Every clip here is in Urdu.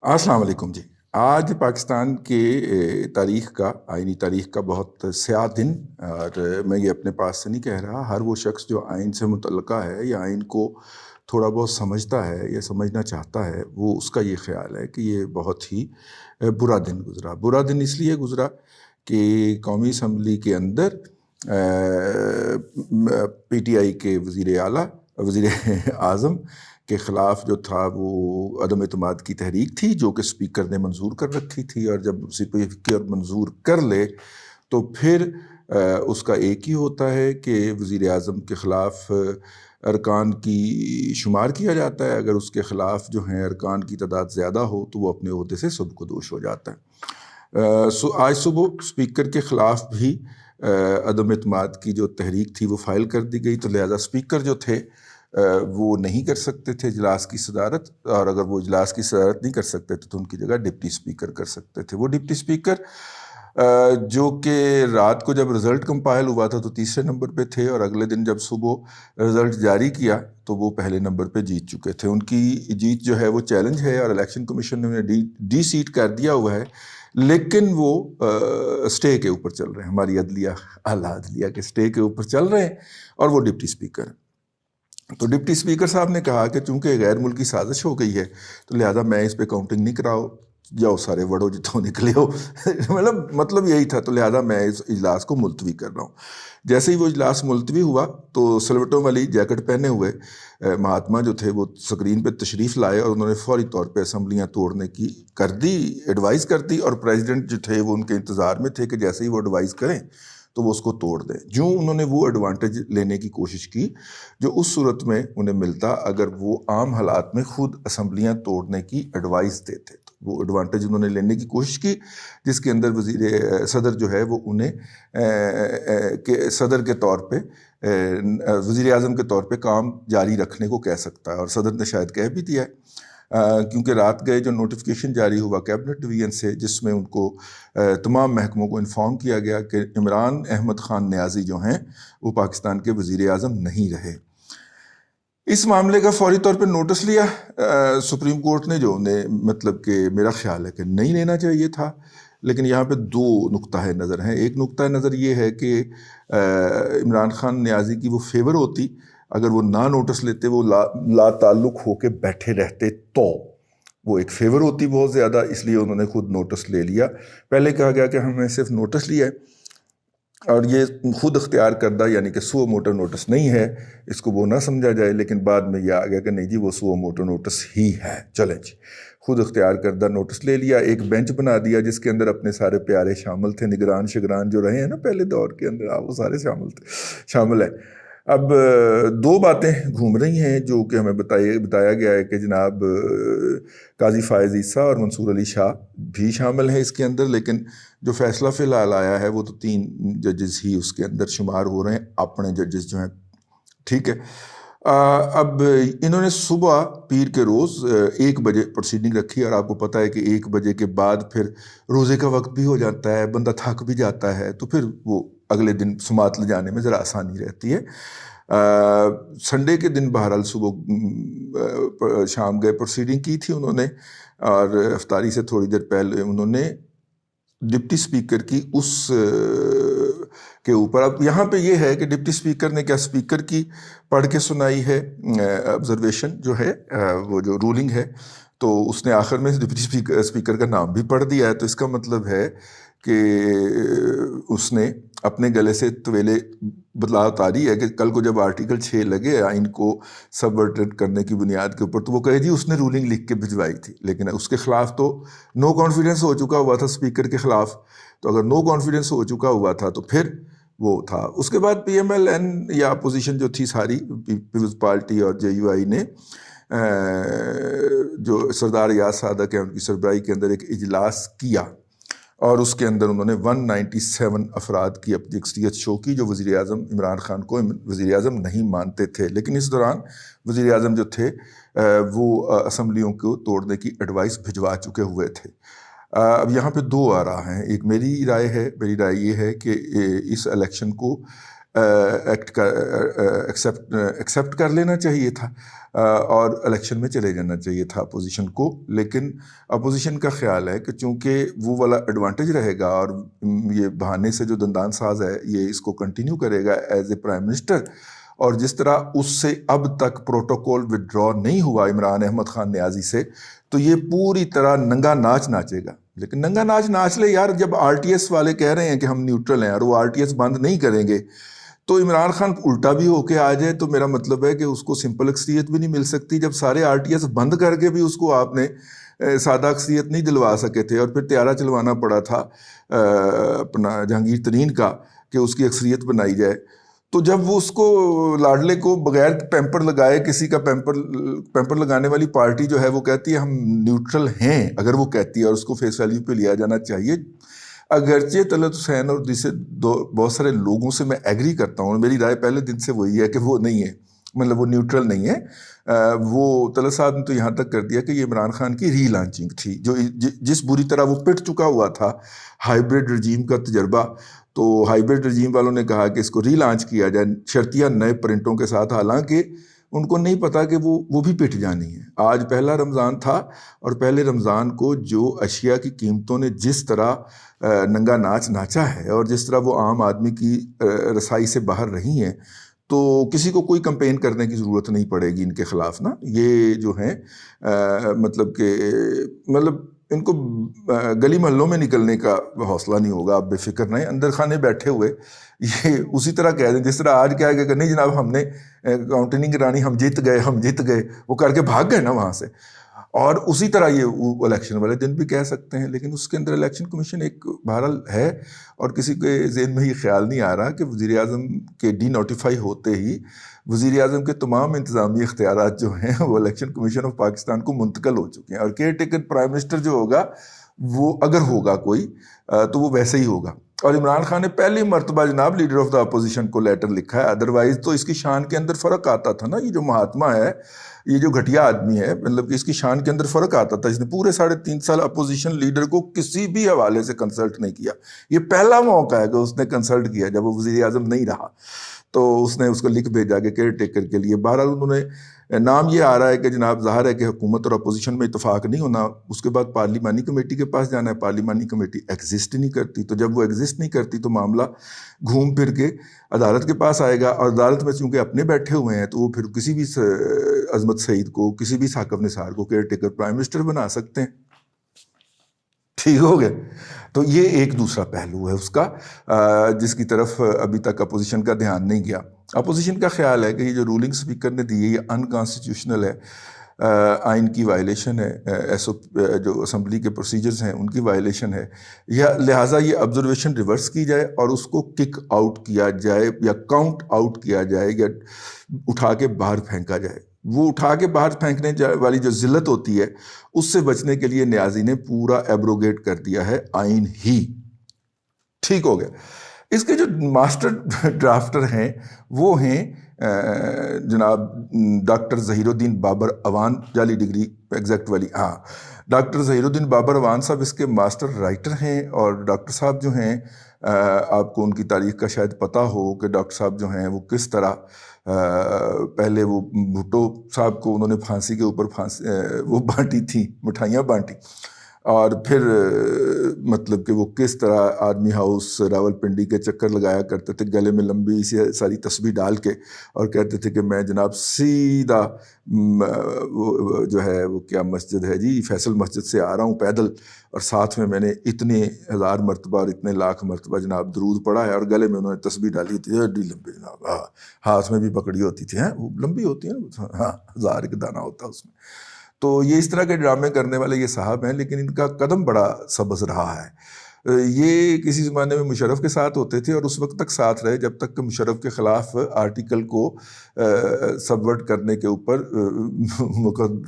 السلام علیکم جی۔ آج پاکستان کے تاریخ کا آئینی تاریخ کا بہت سیاہ دن، اور میں یہ اپنے پاس سے نہیں کہہ رہا، ہر وہ شخص جو آئین سے متعلقہ ہے یا آئین کو تھوڑا بہت سمجھتا ہے یا سمجھنا چاہتا ہے، وہ اس کا یہ خیال ہے کہ یہ بہت ہی برا دن گزرا۔ برا دن اس لیے گزرا کہ قومی اسمبلی کے اندر پی ٹی آئی کے وزیر اعظم کے خلاف جو تھا وہ عدم اعتماد کی تحریک تھی، جو کہ اسپیکر نے منظور کر رکھی تھی، اور جب اسپیکر منظور کر لے تو پھر اس کا ایک ہی ہوتا ہے کہ وزیر اعظم کے خلاف ارکان کی شمار کیا جاتا ہے۔ اگر اس کے خلاف جو ہیں ارکان کی تعداد زیادہ ہو تو وہ اپنے عہدے سے سبکدوش ہو جاتا ہے۔ آج صبح اسپیکر کے خلاف بھی عدم اعتماد کی جو تحریک تھی وہ فائل کر دی گئی، تو لہٰذا اسپیکر جو تھے وہ نہیں کر سکتے تھے اجلاس کی صدارت، اور اگر وہ اجلاس کی صدارت نہیں کر سکتے تھے تو ان کی جگہ ڈپٹی اسپیکر کر سکتے تھے۔ وہ ڈپٹی اسپیکر جو کہ رات کو جب رزلٹ کمپائل ہوا تھا تو تیسرے نمبر پہ تھے، اور اگلے دن جب صبح رزلٹ جاری کیا تو وہ پہلے نمبر پہ جیت چکے تھے۔ ان کی جیت جو ہے وہ چیلنج ہے، اور الیکشن کمیشن نے انہیں ڈی سیٹ کر دیا ہوا ہے، لیکن وہ اسٹے کے اوپر چل رہے ہیں، ہماری عدلیہ اعلیٰ عدلیہ کے اسٹے کے اوپر چل رہے ہیں، اور وہ ڈپٹی اسپیکر ہیں۔ تو ڈپٹی اسپیکر صاحب نے کہا کہ چونکہ غیر ملکی سازش ہو گئی ہے تو لہٰذا میں اس پہ کاؤنٹنگ نہیں کراؤ، جاؤ سارے وڑو جتوں نکلے ہو مطلب یہی تھا، تو لہٰذا میں اس اجلاس کو ملتوی کر رہا ہوں۔ جیسے ہی وہ اجلاس ملتوی ہوا تو سلوٹوں والی جیکٹ پہنے ہوئے مہاتما جو تھے وہ اسکرین پہ تشریف لائے، اور انہوں نے فوری طور پہ اسمبلیاں توڑنے کی ایڈوائز کر دی، اور پریزیڈنٹ جو تھے وہ ان کے انتظار میں تھے کہ جیسے ہی وہ ایڈوائز کریں تو وہ اس کو توڑ دیں۔ جو انہوں نے وہ ایڈوانٹیج لینے کی کوشش کی جو اس صورت میں انہیں ملتا اگر وہ عام حالات میں خود اسمبلیاں توڑنے کی ایڈوائز دیتے، تو وہ ایڈوانٹیج انہوں نے لینے کی کوشش کی، جس کے اندر صدر جو ہے وہ انہیں صدر کے طور پہ وزیر اعظم کے طور پہ کام جاری رکھنے کو کہہ سکتا ہے، اور صدر نے شاید کہہ بھی دیا ہے، کیونکہ رات گئے جو نوٹیفیکیشن جاری ہوا کیبنٹ ڈویژن سے، جس میں ان کو تمام محکموں کو انفارم کیا گیا کہ عمران احمد خان نیازی جو ہیں وہ پاکستان کے وزیر اعظم نہیں رہے۔ اس معاملے کا فوری طور پہ نوٹس لیا سپریم کورٹ نے، جو انہیں مطلب کہ میرا خیال ہے کہ نہیں لینا چاہیے تھا، لیکن یہاں پہ دو نقطۂ نظر ہیں۔ ایک نقطۂ نظر یہ ہے کہ عمران خان نیازی کی وہ فیور ہوتی اگر وہ نہ نوٹس لیتے، وہ لا تعلق ہو کے بیٹھے رہتے، تو وہ ایک فیور ہوتی بہت زیادہ، اس لیے انہوں نے خود نوٹس لے لیا۔ پہلے کہا گیا کہ ہم نے صرف نوٹس لیا ہے، اور یہ خود اختیار کردہ یعنی کہ سو موٹو نوٹس نہیں ہے، اس کو وہ نہ سمجھا جائے، لیکن بعد میں یہ آ گیا کہ نہیں جی وہ سو موٹو نوٹس ہی ہے، چلیں جی خود اختیار کردہ نوٹس لے لیا۔ ایک بینچ بنا دیا جس کے اندر اپنے سارے پیارے شامل تھے، نگران شگران جو رہے ہیں نا پہلے دور کے اندر، وہ سارے شامل ہیں۔ اب دو باتیں گھوم رہی ہیں جو کہ ہمیں بتایا گیا ہے کہ جناب قاضی فائز عیسیٰ اور منصور علی شاہ بھی شامل ہیں اس کے اندر، لیکن جو فیصلہ فی الحال آیا ہے وہ تو 3 ججز ہی اس کے اندر شمار ہو رہے ہیں، اپنے ججز جو ہیں، ٹھیک ہے۔ اب انہوں نے صبح پیر کے روز 1 بجے پروسیڈنگ رکھی، اور آپ کو پتہ ہے کہ 1 بجے کے بعد پھر روزے کا وقت بھی ہو جاتا ہے، بندہ تھک بھی جاتا ہے، تو پھر وہ اگلے دن سماعت لے جانے میں ذرا آسانی رہتی ہے۔ سنڈے کے دن بہرحال صبح شام گئے پروسیڈنگ کی تھی انہوں نے، اور افطاری سے تھوڑی دیر پہلے انہوں نے ڈپٹی اسپیکر کی اس کے اوپر، اب یہاں پہ یہ ہے کہ ڈپٹی اسپیکر نے کیا اسپیکر کی پڑھ کے سنائی ہے آبزرویشن جو ہے، وہ جو رولنگ ہے، تو اس نے آخر میں ڈپٹی اسپیکر کا نام بھی پڑھ دیا ہے، تو اس کا مطلب ہے کہ اس نے اپنے گلے سے طویلے بدلا اتاری ہے کہ کل کو جب آرٹیکل 6 لگے آئین کو سبورٹیٹ کرنے کی بنیاد کے اوپر، تو وہ کہے جی اس نے رولنگ لکھ کے بھجوائی تھی، لیکن اس کے خلاف تو نو کانفیڈنس ہو چکا ہوا تھا اسپیکر کے خلاف، تو اگر نو کانفیڈنس ہو چکا ہوا تھا تو پھر وہ تھا۔ اس کے بعد پی ایم ایل این یا اپوزیشن جو تھی ساری، پیپلز پارٹی اور جے یو آئی نے جو سردار ایاز صادق ہیں ان کی سربراہی کے اندر ایک اجلاس کیا، اور اس کے اندر انہوں نے 197 افراد کی اپنی اکثریت شو کی جو وزیر اعظم عمران خان کو وزیر اعظم نہیں مانتے تھے، لیکن اس دوران وزیر اعظم جو تھے وہ اسمبلیوں کو توڑنے کی ایڈوائس بھجوا چکے ہوئے تھے۔ اب یہاں پہ 2 آراء ہیں، ایک میری رائے ہے، میری رائے یہ ہے کہ اس الیکشن کو ایکسیپٹ کر لینا چاہیے تھا اور الیکشن میں چلے جانا چاہیے تھا اپوزیشن کو. لیکن اپوزیشن کا خیال ہے کہ چونکہ وہ والا ایڈوانٹیج رہے گا اور یہ بہانے سے جو دندان ساز ہے یہ اس کو کنٹینیو کرے گا ایز اے پرائم منسٹر، اور جس طرح اس سے اب تک پروٹوکول وڈرا نہیں ہوا عمران احمد خان نیازی سے، تو یہ پوری طرح ننگا ناچ ناچے گا. لیکن ننگا ناچ ناچ لے یار، جب آر ٹی ایس والے کہہ رہے ہیں کہ ہم نیوٹرل ہیں اور وہ آر ٹی ایس بند نہیں کریں گے، تو عمران خان الٹا بھی ہو کے آ جائے تو میرا مطلب ہے کہ اس کو سمپل اکثریت بھی نہیں مل سکتی. جب سارے آر ٹی ایس بند کر کے بھی اس کو آپ نے سادہ اکثریت نہیں دلوا سکے تھے، اور پھر تیارہ چلوانا پڑا تھا اپنا جہانگیر ترین کا کہ اس کی اکثریت بنائی جائے. تو جب وہ اس کو لاڈلے کو بغیر پیمپر لگائے، کسی کا پیمپر لگانے والی پارٹی جو ہے وہ کہتی ہے ہم نیوٹرل ہیں، اگر وہ کہتی ہے اور اس کو فیس ویلیو پہ لیا جانا چاہیے. اگرچہ طلعت حسین اور جسے بہت سارے لوگوں سے میں ایگری کرتا ہوں، میری رائے پہلے دن سے وہی ہے کہ وہ نہیں ہے، مطلب وہ نیوٹرل نہیں ہے. وہ طلعت صاحب نے تو یہاں تک کر دیا کہ یہ عمران خان کی ری لانچنگ تھی، جو جس بری طرح وہ پٹ چکا ہوا تھا ہائیبرڈ رجیم کا تجربہ. تو ہائیبرڈ رجیم والوں نے کہا کہ اس کو ری لانچ کیا جائے شرطیہ نئے پرنٹوں کے ساتھ، حالانکہ ان کو نہیں پتا کہ وہ بھی پٹ جانی ہے. آج پہلا رمضان تھا اور پہلے رمضان کو جو اشیاء کی قیمتوں نے جس طرح ننگا ناچ ناچا ہے اور جس طرح وہ عام آدمی کی رسائی سے باہر رہی ہیں، تو کسی کو کوئی کمپین کرنے کی ضرورت نہیں پڑے گی ان کے خلاف نا. یہ جو ہیں مطلب ان کو گلی محلوں میں نکلنے کا حوصلہ نہیں ہوگا. آپ بے فکر نہیں، اندر خانے بیٹھے ہوئے یہ اسی طرح کہہ دیں جس طرح آج کیا کہ نہیں جناب ہم نے کاؤنٹنگ کرانی، ہم جیت گئے، وہ کر کے بھاگ گئے نا وہاں سے. اور اسی طرح یہ الیکشن والے دن بھی کہہ سکتے ہیں. لیکن اس کے اندر الیکشن کمیشن ایک بہرحال ہے، اور کسی کے ذہن میں یہ خیال نہیں آ رہا کہ وزیر اعظم کے ڈی نوٹیفائی ہوتے ہی وزیر اعظم کے تمام انتظامی اختیارات جو ہیں وہ الیکشن کمیشن آف پاکستان کو منتقل ہو چکے ہیں، اور کیئر ٹیکر پرائم منسٹر جو ہوگا وہ اگر ہوگا کوئی تو وہ ویسے ہی ہوگا. اور عمران خان نے پہلی مرتبہ جناب لیڈر آف دا اپوزیشن کو لیٹر لکھا ہے. ادروائز تو اس کی شان کے اندر فرق آتا تھا نا. یہ جو مہاتما ہے، یہ جو گھٹیا آدمی ہے، مطلب کہ اس کی شان کے اندر فرق آتا تھا. اس نے پورے 3.5 سال اپوزیشن لیڈر کو کسی بھی حوالے سے کنسلٹ نہیں کیا. یہ پہلا موقع ہے کہ اس نے کنسلٹ کیا جب وہ وزیر اعظم نہیں رہا، تو اس نے اس کو لکھ بھیجا کہ کیئر ٹیکر کے لیے. بہرحال انہوں نے نام یہ آ رہا ہے کہ جناب ظاہر ہے کہ حکومت اور اپوزیشن میں اتفاق نہیں ہونا، اس کے بعد پارلیمانی کمیٹی کے پاس جانا ہے. پارلیمانی کمیٹی ایگزسٹ نہیں کرتی، تو جب وہ ایگزسٹ نہیں کرتی تو معاملہ گھوم پھر کے عدالت کے پاس آئے گا، اور عدالت میں چونکہ اپنے بیٹھے ہوئے ہیں تو وہ پھر کسی بھی عظمت سعید کو، کسی بھی ثاقب نثار کو کیئر ٹیکر پرائم منسٹر بنا سکتے ہیں. ٹھیک ہو گئے. تو یہ ایک دوسرا پہلو ہے اس کا جس کی طرف ابھی تک اپوزیشن کا دھیان نہیں گیا. اپوزیشن کا خیال ہے کہ یہ جو رولنگ سپیکر نے دی ہے یہ انکانسٹیٹیوشنل ہے، آئین کی وائلیشن ہے، جو اسمبلی کے پروسیجرز ہیں ان کی وائلیشن ہے، یا لہٰذا یہ آبزرویشن ریورس کی جائے اور اس کو کک آؤٹ کیا جائے یا کاؤنٹ آؤٹ کیا جائے یا اٹھا کے باہر پھینکا جائے. وہ اٹھا کے باہر پھینکنے والی جو ذلت ہوتی ہے اس سے بچنے کے لیے نیازی نے پورا ایبروگیٹ کر دیا ہے آئین ہی. ٹھیک ہو گیا. اس کے جو ماسٹر ڈرافٹر ہیں وہ ہیں جناب ڈاکٹر ظہیر الدین بابر اوان، جعلی ڈگری ایگزیکٹ والی. ہاں، ڈاکٹر ظہیر الدین بابر اوان صاحب اس کے ماسٹر رائٹر ہیں. اور ڈاکٹر صاحب جو ہیں آپ کو ان کی تاریخ کا شاید پتہ ہو کہ ڈاکٹر صاحب جو ہیں وہ کس طرح پہلے وہ بھٹو صاحب کو انہوں نے پھانسی کے اوپر وہ بانٹی تھیں، مٹھائیاں بانٹی، اور پھر مطلب کہ وہ کس طرح آرمی ہاؤس راولپنڈی کے چکر لگایا کرتے تھے گلے میں لمبی ساری تسبیح ڈال کے، اور کہتے تھے کہ میں جناب سیدھا وہ جو ہے وہ کیا مسجد ہے جی فیصل مسجد سے آ رہا ہوں پیدل، اور ساتھ میں نے اتنے 1000 مرتبہ اور اتنے لاکھ مرتبہ جناب درود پڑھا ہے، اور گلے میں انہوں نے تسبیح ڈالی تھی ایڈی لمبی جناب، ہاتھ میں بھی پکڑی ہوتی تھی، وہ لمبی ہوتی ہیں، ہاں 1000 کا دانہ ہوتا ہے اس میں. تو یہ اس طرح کے ڈرامے کرنے والے یہ صاحب ہیں، لیکن ان کا قدم بڑا سبز رہا ہے. یہ کسی زمانے میں مشرف کے ساتھ ہوتے تھے اور اس وقت تک ساتھ رہے جب تک کہ مشرف کے خلاف آرٹیکل کو سبورٹ کرنے کے اوپر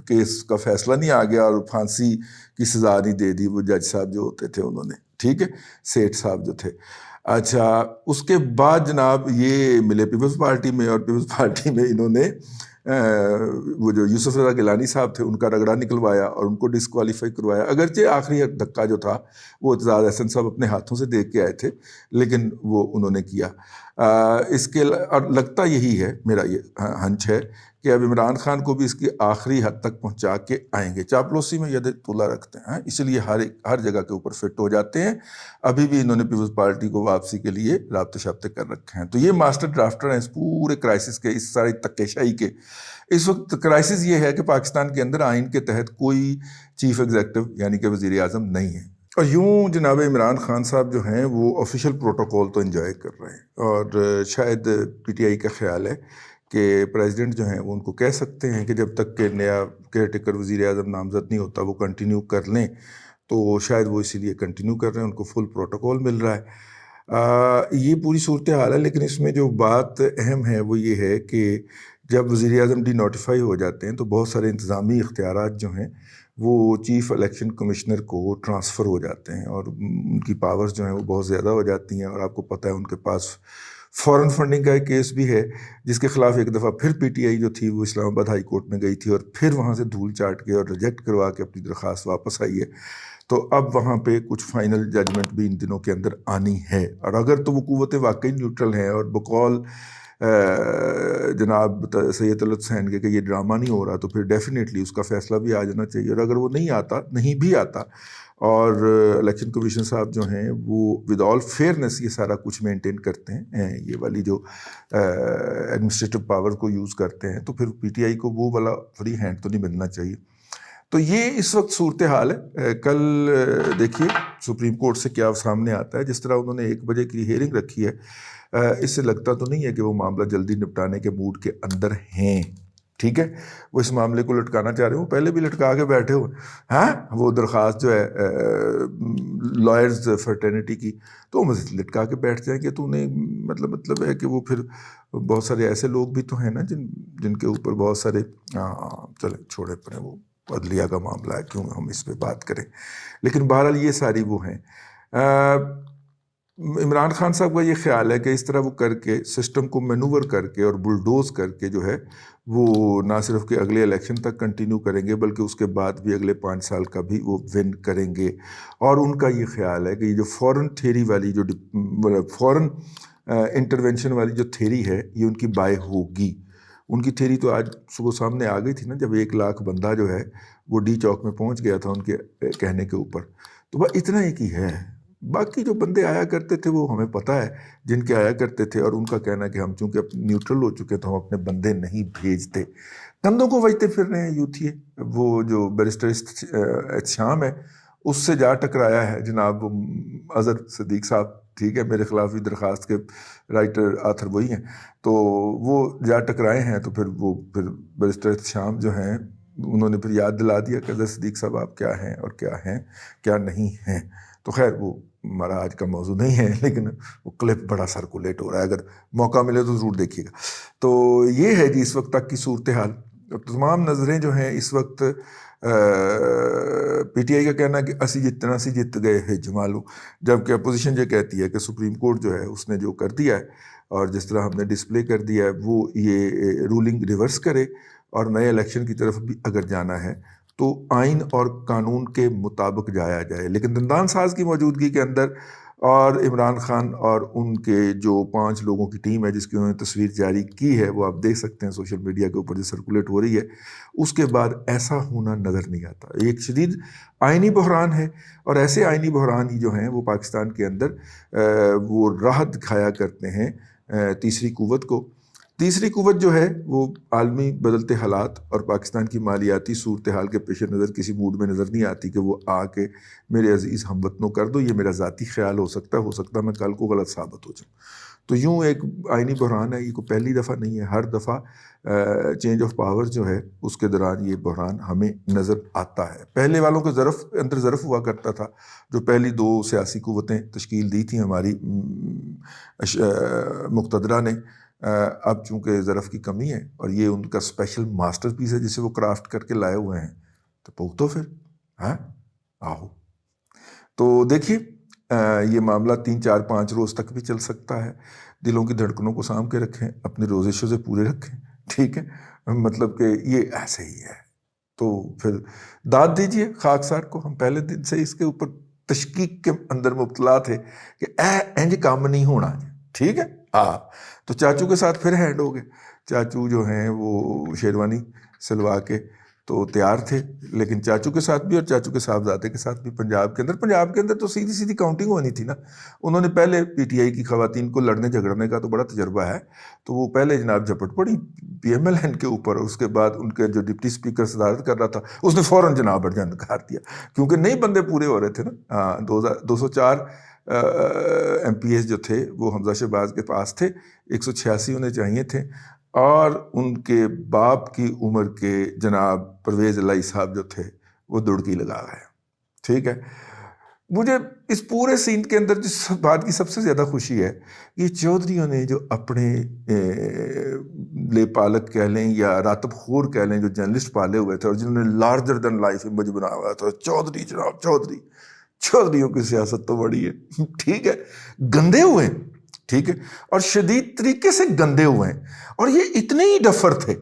کیس کا فیصلہ نہیں آ گیا اور پھانسی کی سزا نہیں دے دی وہ جج صاحب جو ہوتے تھے انہوں نے. ٹھیک ہے، سیٹھ صاحب جو تھے. اچھا، اس کے بعد جناب یہ ملے پیپلز پارٹی میں، اور پیپلز پارٹی میں انہوں نے وہ جو یوسف رضا گیلانی صاحب تھے ان کا رگڑا نکلوایا اور ان کو ڈسکوالیفائی کروایا، اگرچہ آخری دھکا جو تھا وہ اعتزاز احسن صاحب اپنے ہاتھوں سے دیکھ کے آئے تھے، لیکن وہ انہوں نے کیا۔ اس کے اور لگتا یہی ہے، میرا یہ ہنچ ہے کہ اب عمران خان کو بھی اس کی آخری حد تک پہنچا کے آئیں گے۔ چاپلوسی میں ید طولہ رکھتے ہیں، اسی لیے ہر جگہ کے اوپر فٹ ہو جاتے ہیں۔ ابھی بھی انہوں نے پیپلز پارٹی کو واپسی کے لیے رابطے شابطے کر رکھے ہیں۔ تو یہ ماسٹر ڈرافٹر ہیں اس پورے کرائسس کے، اس ساری تکیشائی کے۔ اس وقت کرائسس یہ ہے کہ پاکستان کے اندر آئین کے تحت کوئی چیف ایگزیکٹو یعنی کہ وزیر اعظم نہیں ہے، اور یوں جناب عمران خان صاحب جو ہیں وہ آفیشیل پروٹوکول تو انجوائے کر رہے ہیں، اور شاید پی ٹی آئی کا خیال ہے کہ پریزیڈنٹ جو ہیں وہ ان کو کہہ سکتے ہیں کہ جب تک کہ نیا کیئر ٹیکر وزیر اعظم نامزد نہیں ہوتا وہ کنٹینیو کر لیں، تو شاید وہ اسی لیے کنٹینیو کر رہے ہیں، ان کو فل پروٹوکول مل رہا ہے۔ یہ پوری صورتحال ہے، لیکن اس میں جو بات اہم ہے وہ یہ ہے کہ جب وزیر اعظم ڈی نوٹیفائی ہو جاتے ہیں تو بہت سارے انتظامی اختیارات جو ہیں وہ چیف الیکشن کمشنر کو ٹرانسفر ہو جاتے ہیں، اور ان کی پاورز جو ہیں وہ بہت زیادہ ہو جاتی ہیں، اور آپ کو پتہ ہے ان کے پاس فورن فنڈنگ کا ایک کیس بھی ہے جس کے خلاف ایک دفعہ پھر پی ٹی آئی جو تھی وہ اسلام آباد ہائی کورٹ میں گئی تھی اور پھر وہاں سے دھول چاٹ کے اور ریجیکٹ کروا کے اپنی درخواست واپس آئی ہے۔ تو اب وہاں پہ کچھ فائنل ججمنٹ بھی ان دنوں کے اندر آنی ہے، اور اگر تو وہ قوتیں واقعی نیوٹرل ہیں اور بقول جناب سید طلعت حسین کے کہ یہ ڈرامہ نہیں ہو رہا، تو پھر ڈیفینیٹلی اس کا فیصلہ بھی آ جانا چاہیے۔ اور اگر وہ نہیں بھی آتا اور الیکشن کمیشن صاحب جو ہیں وہ ود آل فیئرنیس یہ سارا کچھ مینٹین کرتے ہیں، یہ والی جو ایڈمنسٹریٹو پاور کو یوز کرتے ہیں، تو پھر پی ٹی آئی کو وہ والا فری ہینڈ تو نہیں ملنا چاہیے۔ تو یہ اس وقت صورتحال ہے۔ کل دیکھیے سپریم کورٹ سے کیا سامنے آتا ہے۔ جس طرح انہوں نے 1 بجے کی ہیئرنگ رکھی ہے، اس سے لگتا تو نہیں ہے کہ وہ معاملہ جلدی نپٹانے کے موڈ کے اندر ہیں، ٹھیک ہے۔ وہ اس معاملے کو لٹکانا چاہ رہے ہوں، پہلے بھی لٹکا کے بیٹھے ہوئے ہاں، وہ درخواست جو ہے لائرز فرٹرنیٹی کی، تو مزید لٹکا کے بیٹھ جائیں گے، تو انہیں مطلب ہے کہ وہ پھر بہت سارے ایسے لوگ بھی تو ہیں نا جن کے اوپر بہت سارے چلیں چھوڑے پڑے، وہ عدلیہ کا معاملہ ہے، کیوں ہم اس پہ بات کریں۔ لیکن بہرحال یہ ساری وہ ہیں۔ عمران خان صاحب کا یہ خیال ہے کہ اس طرح وہ کر کے سسٹم کو مینوور کر کے اور بلڈوز کر کے جو ہے وہ نہ صرف کہ اگلے الیکشن تک کنٹینیو کریں گے بلکہ اس کے بعد بھی اگلے 5 سال کا بھی وہ ون کریں گے۔ اور ان کا یہ خیال ہے کہ یہ جو فورن تھیری والی جو فورن انٹرونشن والی جو تھیری ہے یہ ان کی بائے ہوگی۔ ان کی تھیری تو آج صبح سامنے آ گئی تھی نا، جب 1 لاکھ بندہ جو ہے وہ ڈی چوک میں پہنچ گیا تھا ان کے کہنے کے اوپر۔ تو بس اتنا ایک ہی ہے، باقی جو بندے آیا کرتے تھے وہ ہمیں پتہ ہے جن کے آیا کرتے تھے، اور ان کا کہنا ہے کہ ہم چونکہ نیوٹرل ہو چکے تو ہم اپنے بندے نہیں بھیجتے۔ کندھوں کو وجتے پھر رہے ہیں یوتھیے۔ وہ جو بیرسٹر احتشام ہے اس سے جا ٹکرایا ہے جناب اظہر صدیق صاحب، ٹھیک ہے، میرے خلاف بھی درخواست کے رائٹر آتھر وہی ہیں، تو وہ جا ٹکرائے ہیں۔ تو پھر بیرسٹر احتشام جو ہیں انہوں نے پھر یاد دلا دیا کہ اظہر صدیق صاحب آپ کیا ہیں اور کیا نہیں ہیں۔ تو خیر وہ ہمارا آج کا موضوع نہیں ہے، لیکن وہ کلپ بڑا سرکولیٹ ہو رہا ہے، اگر موقع ملے تو ضرور دیکھیے گا۔ تو یہ ہے جی اس وقت تک کی صورتحال۔ تمام نظریں جو ہیں اس وقت پی ٹی آئی کا کہنا ہے کہ اسی جت گئے ہے جمالو، جبکہ اپوزیشن یہ کہتی ہے کہ سپریم کورٹ جو ہے اس نے جو کر دیا ہے اور جس طرح ہم نے ڈسپلے کر دیا ہے وہ یہ رولنگ ریورس کرے، اور نئے الیکشن کی طرف بھی اگر جانا ہے تو آئین اور قانون کے مطابق جایا جائے۔ لیکن دندان ساز کی موجودگی کے اندر اور عمران خان اور ان کے جو 5 لوگوں کی ٹیم ہے جس کی انہوں نے تصویر جاری کی ہے، وہ آپ دیکھ سکتے ہیں سوشل میڈیا کے اوپر جو سرکولیٹ ہو رہی ہے، اس کے بعد ایسا ہونا نظر نہیں آتا۔ ایک شدید آئینی بحران ہے، اور ایسے آئینی بحران ہی جو ہیں وہ پاکستان کے اندر وہ راہ دکھایا کرتے ہیں تیسری قوت کو۔ تیسری قوت جو ہے وہ عالمی بدلتے حالات اور پاکستان کی مالیاتی صورتحال کے پیش نظر کسی موڈ میں نظر نہیں آتی کہ وہ آ کے میرے عزیز ہم وطنوں کر دو۔ یہ میرا ذاتی خیال ہو سکتا ہے میں کل کو غلط ثابت ہو جاؤں۔ تو یوں ایک آئینی بحران ہے، یہ کوئی پہلی دفعہ نہیں ہے، ہر دفعہ چینج آف پاور جو ہے اس کے دوران یہ بحران ہمیں نظر آتا ہے۔ پہلے والوں کے اندر ظرف ہوا کرتا تھا، جو پہلی 2 سیاسی قوتیں تشکیل دی تھیں ہماری مقتدرہ نے۔ اب چونکہ ظرف کی کمی ہے اور یہ ان کا اسپیشل ماسٹر پیس ہے جسے وہ کرافٹ کر کے لائے ہوئے ہیں، تو پوکھتو پھر ہاں آہو۔ تو دیکھیے یہ معاملہ 3 4 5 روز تک بھی چل سکتا ہے۔ دلوں کی دھڑکنوں کو سام کے رکھیں، اپنے روزے شوزے پورے رکھیں، ٹھیک ہے، مطلب کہ یہ ایسے ہی ہے. تو پھر داد دیجئے خاکسار کو. ہم پہلے دن سے اس کے اوپر تشکیک کے اندر مبتلا تھے کہ انج کام نہیں ہونا. ٹھیک ہے. تو چاچو کے ساتھ پھر ہینڈ ہو گئے. چاچو جو ہیں وہ شیروانی سلوا کے تو تیار تھے، لیکن چاچو کے ساتھ بھی اور چاچو کے صاحبزادے کے ساتھ بھی پنجاب کے اندر تو سیدھی سیدھی کاؤنٹنگ ہونی تھی نا. انہوں نے پہلے پی ٹی آئی کی خواتین کو لڑنے جھگڑنے کا تو بڑا تجربہ ہے، تو وہ پہلے جناب جھپٹ پڑی پی ایم ایل این کے اوپر. اور اس کے بعد ان کے جو ڈپٹی اسپیکر صدارت کر رہا تھا اس نے فوراً جناب ارجن کار دیا، کیونکہ نئے بندے پورے ہو رہے تھے نا. 204 ایم پی ایس جو تھے وہ حمزہ شہباز کے پاس تھے، 186 انہیں چاہیے تھے، اور ان کے باپ کی عمر کے جناب پرویز الہی صاحب جو تھے وہ دڑکی لگا گئے. ٹھیک ہے. مجھے اس پورے سین کے اندر جس بات کی سب سے زیادہ خوشی ہے، یہ چودھریوں نے جو اپنے لے پالک کہہ لیں یا راتب خور کہہ لیں جو جرنلسٹ پالے ہوئے تھے اور جنہوں نے لارجر دین لائف امیج بنا ہوا تھا، چودھری جناب چودھری. چودھریوں کی سیاست تو بڑی ہے. ٹھیک ہے. گندے ہوئے ہیں. ٹھیک ہے. اور شدید طریقے سے گندے ہوئے ہیں. اور یہ اتنے ہی ڈفر تھے.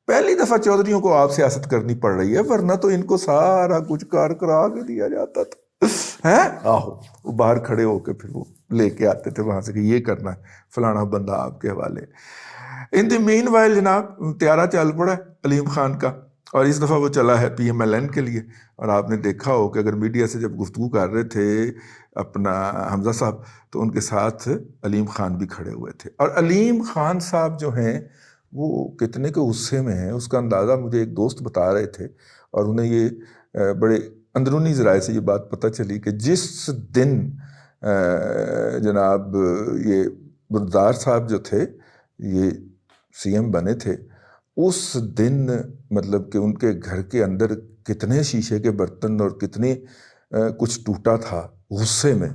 پہلی دفعہ چودھریوں کو آپ سیاست کرنی پڑ رہی ہے، ورنہ تو ان کو سارا کچھ کار کرا کے دیا جاتا تھا. وہ باہر کھڑے ہو کے پھر وہ لے کے آتے تھے وہاں سے کہ یہ کرنا ہے، فلانا بندہ آپ کے حوالے. ان دی مین وائل جناب تیارہ چل پڑا ہے علیم خان کا، اور اس دفعہ وہ چلا ہے پی ایم ایل این کے لیے. اور آپ نے دیکھا ہو کہ اگر میڈیا سے جب گفتگو کر رہے تھے اپنا حمزہ صاحب تو ان کے ساتھ علیم خان بھی کھڑے ہوئے تھے. اور علیم خان صاحب جو ہیں وہ کتنے کے غصے میں ہیں اس کا اندازہ مجھے ایک دوست بتا رہے تھے، اور انہیں یہ بڑے اندرونی ذرائع سے یہ بات پتہ چلی کہ جس دن جناب یہ بردار صاحب جو تھے یہ سی ایم بنے تھے، اس دن مطلب کہ ان کے گھر کے اندر کتنے شیشے کے برتن اور کتنے کچھ ٹوٹا تھا غصے میں.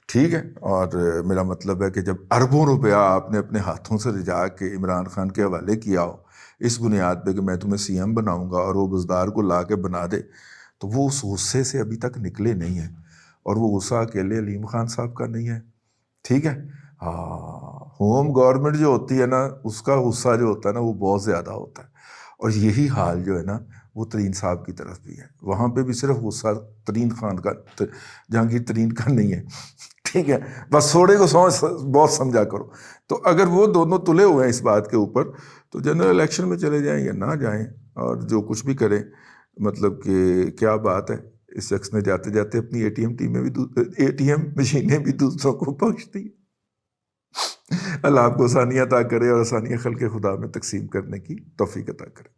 ٹھیک ہے. اور میرا مطلب ہے کہ جب اربوں روپیہ آپ نے اپنے ہاتھوں سے رجا کے عمران خان کے حوالے کیا ہو اس بنیاد پہ کہ میں تمہیں سی ایم بناؤں گا اور وہ بزدار کو لا کے بنا دے، تو وہ اس غصے سے ابھی تک نکلے نہیں ہیں. اور وہ غصہ اکیلے علیم خان صاحب کا نہیں ہے. ٹھیک ہے. ہوم گورنمنٹ جو ہوتی ہے نا اس کا غصہ جو ہوتا ہے نا وہ بہت زیادہ ہوتا ہے. اور یہی حال جو ہے نا وہ ترین صاحب کی طرف بھی ہے. وہاں پہ بھی صرف غصہ ترین خان کا، جہانگیر ترین کا نہیں ہے. ٹھیک ہے. بس سوڑے کو بہت سمجھا کرو. تو اگر وہ دونوں تلے ہوئے ہیں اس بات کے اوپر تو جنرل الیکشن میں چلے جائیں یا نہ جائیں اور جو کچھ بھی کریں، مطلب کہ کیا بات ہے. اس شخص نے جاتے جاتے اپنی اے ٹی ایم مشینیں بھی دوسروں کو بخش دی. اللہ آپ کو آسانیاں عطا کرے اور آسانیاں خلق خدا میں تقسیم کرنے کی توفیق عطا کرے.